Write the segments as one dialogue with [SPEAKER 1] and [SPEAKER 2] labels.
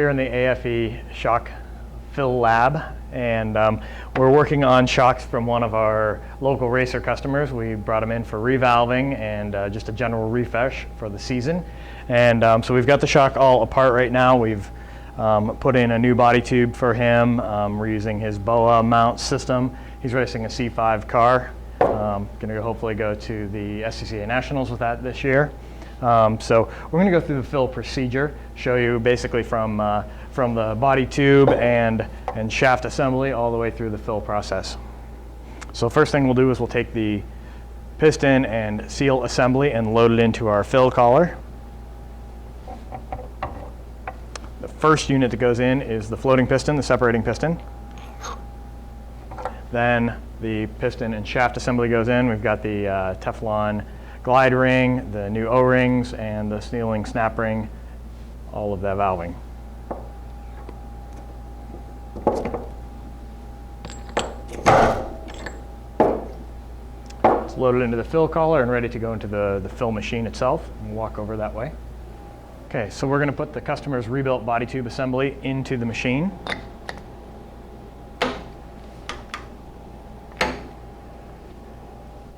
[SPEAKER 1] here in the aFe shock fill lab, and we're working on shocks from one of our local racer customers. We brought them in for revalving and just a general refresh for the season. And so we've got the shock all apart right now. We've put in a new body tube for him. We're using his BOA mount system. He's racing a C5 car. Going to hopefully go to the SCCA Nationals with that this year. So we're going to go through the fill procedure, show you basically from the body tube and shaft assembly all the way through the fill process. So first thing we'll do is we'll take the piston and seal assembly and load it into our fill collar. The first unit that goes in is the floating piston, the separating piston. Then the piston and shaft assembly goes in. We've got the Teflon glide ring, the new O-rings, and the sealing snap ring, all of that valving. It's loaded into the fill collar and ready to go into the fill machine itself. We'll walk over that way. Okay, so we're going to put the customer's rebuilt body tube assembly into the machine.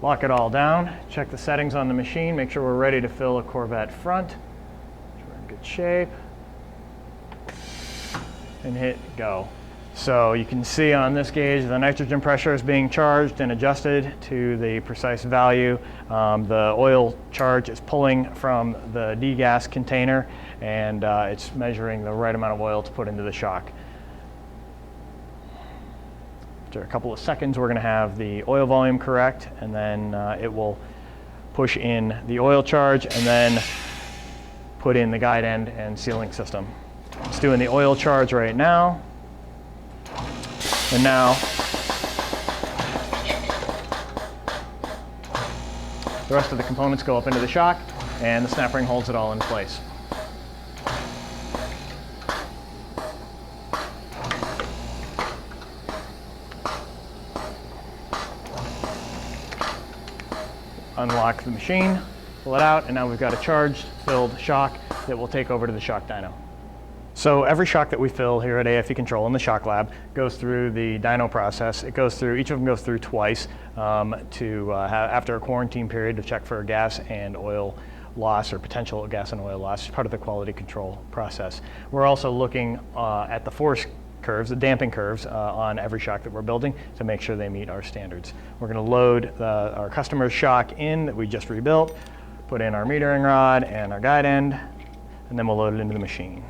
[SPEAKER 1] Lock it all down, check the settings on the machine, make sure we're ready to fill a Corvette front. Make sure we're in good shape. And hit go. So you can see on this gauge the nitrogen pressure is being charged and adjusted to the precise value. The oil charge is pulling from the degas container, and it's measuring the right amount of oil to put into the shock. After a couple of seconds, we're going to have the oil volume correct, and then it will push in the oil charge and then put in the guide end and sealing system. It's doing the oil charge right now. And now the rest of the components go up into the shock, and the snap ring holds it all in place. Unlock the machine, pull it out, and now we've got a charged, filled shock that we'll take over to the shock dyno. So every shock that we fill here at aFe Control in the shock lab goes through the dyno process. It goes through, each of them goes through twice after a quarantine period to check for gas and oil loss or potential gas and oil loss. It's part of the quality control process. We're also looking at the force curves, the damping curves on every shock that we're building to make sure they meet our standards. We're going to load our customer's shock in that we just rebuilt, put in our metering rod and our guide end, and then we'll load it into the machine.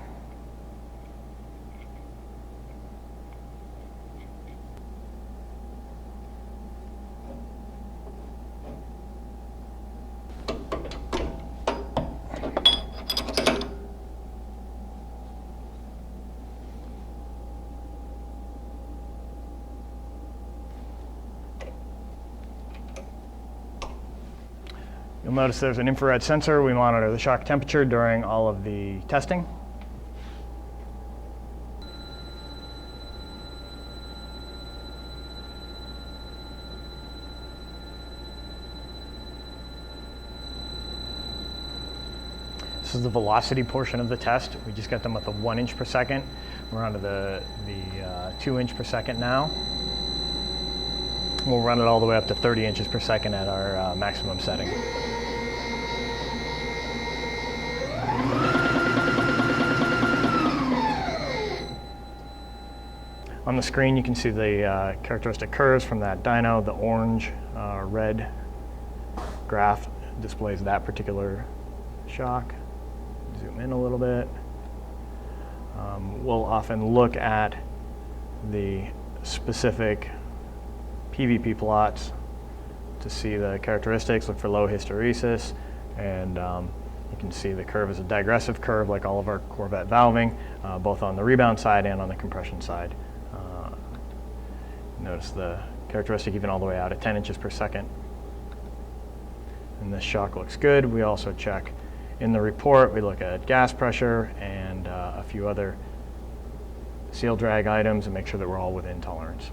[SPEAKER 1] You'll notice there's an infrared sensor. We monitor the shock temperature during all of the testing. This is the velocity portion of the test. We just got them with a 1 inch per second. We're onto the 2 inch per second now. We'll run it all the way up to 30 inches per second at our maximum setting. On the screen you can see the characteristic curves from that dyno. The orange, red graph displays that particular shock. Zoom in a little bit. We'll often look at the specific PVP plots to see the characteristics, look for low hysteresis, and you can see the curve is a digressive curve like all of our Corvette valving, both on the rebound side and on the compression side. Notice the characteristic even all the way out at 10 inches per second. And this shock looks good. We also check in the report, we look at gas pressure and a few other seal drag items and make sure that we're all within tolerance.